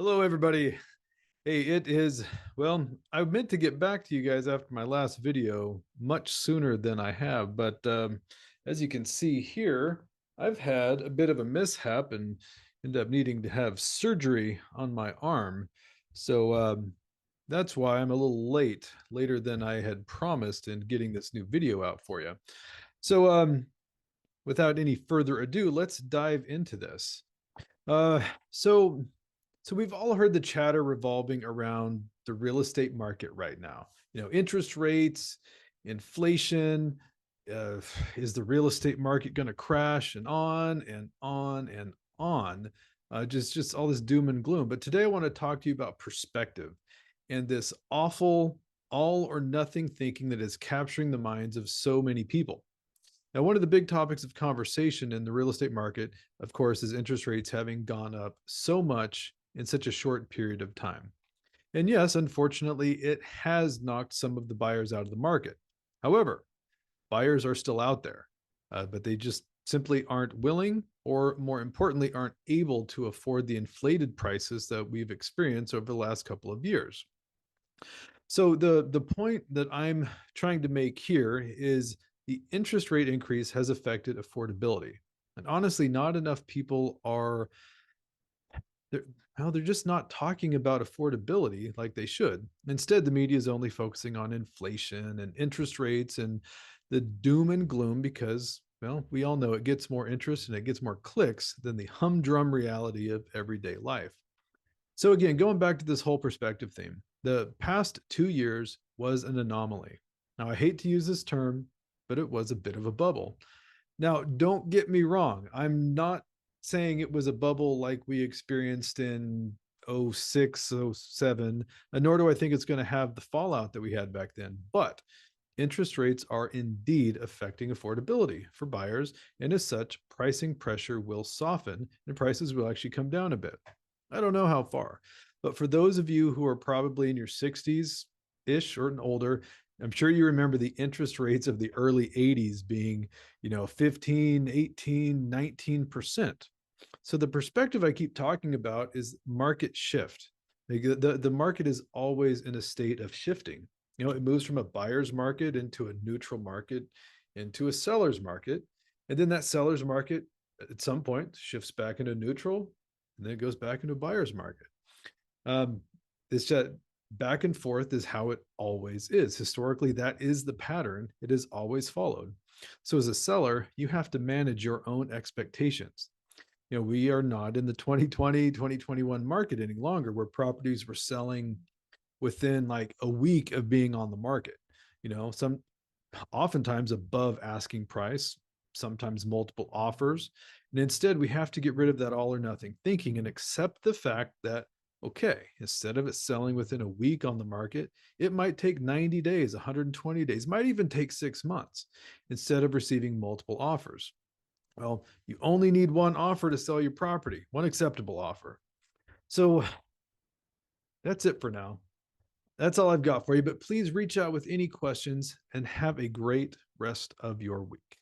Hello, everybody. Hey, I meant to get back to you guys after my last video much sooner than I have, but as you can see here, I've had a bit of a mishap and ended up needing to have surgery on my arm. So that's why I'm a little later than I had promised in getting this new video out for you. So without any further ado, let's dive into this. Uh, so so we've all heard the chatter revolving around the real estate market right now. Interest rates, inflation, uh, is the real estate market going to crash and on and on and on. Just all this doom and gloom. But today I want to talk to you about perspective and this awful all or nothing thinking that is capturing the minds of so many people. Now, one of the big topics of conversation in the real estate market, of course, is interest rates having gone up so much in such a short period of time. And yes, unfortunately, it has knocked some of the buyers out of the market. However, buyers are still out there, but they just simply aren't willing, or more importantly, aren't able to afford the inflated prices that we've experienced over the last couple of years. So the point that I'm trying to make here is the interest rate increase has affected affordability. And honestly, not enough people are they're, they're just not talking about affordability like they should. Instead, the media is only focusing on inflation and interest rates and the doom and gloom because, well, we all know it gets more interest and it gets more clicks than the humdrum reality of everyday life. So again, going back to this whole perspective theme, the past 2 years was an anomaly. Now, I hate to use this term, but it was a bit of a bubble. Now, don't get me wrong. I'm not saying it was a bubble like we experienced in '06, '07, nor do I think it's going to have the fallout that we had back then. But interest rates are indeed affecting affordability for buyers. And as such, pricing pressure will soften and prices will actually come down a bit. I don't know how far, but for those of you who are probably in your 60s ish or older, I'm sure you remember the interest rates of the early 80s being, 15, 18, 19%. So the perspective I keep talking about is market shift. Like the market is always in a state of shifting. It moves from a buyer's market into a neutral market into a seller's market. And then that seller's market at some point shifts back into neutral and then it goes back into a buyer's market. Um, it's just back and forth is how it always is. Historically, that is the pattern it is always followed. So as a seller, you have to manage your own expectations. We are not in the 2020, 2021 market any longer where properties were selling within like a week of being on the market. Some oftentimes above asking price, sometimes multiple offers. And instead, we have to get rid of that all or nothing thinking and accept the fact that, okay, instead of it selling within a week on the market, it might take 90 days, 120 days, might even take 6 months instead of receiving multiple offers. Well, you only need one offer to sell your property, one acceptable offer. So that's it for now. That's all I've got for you, but please reach out with any questions and have a great rest of your week.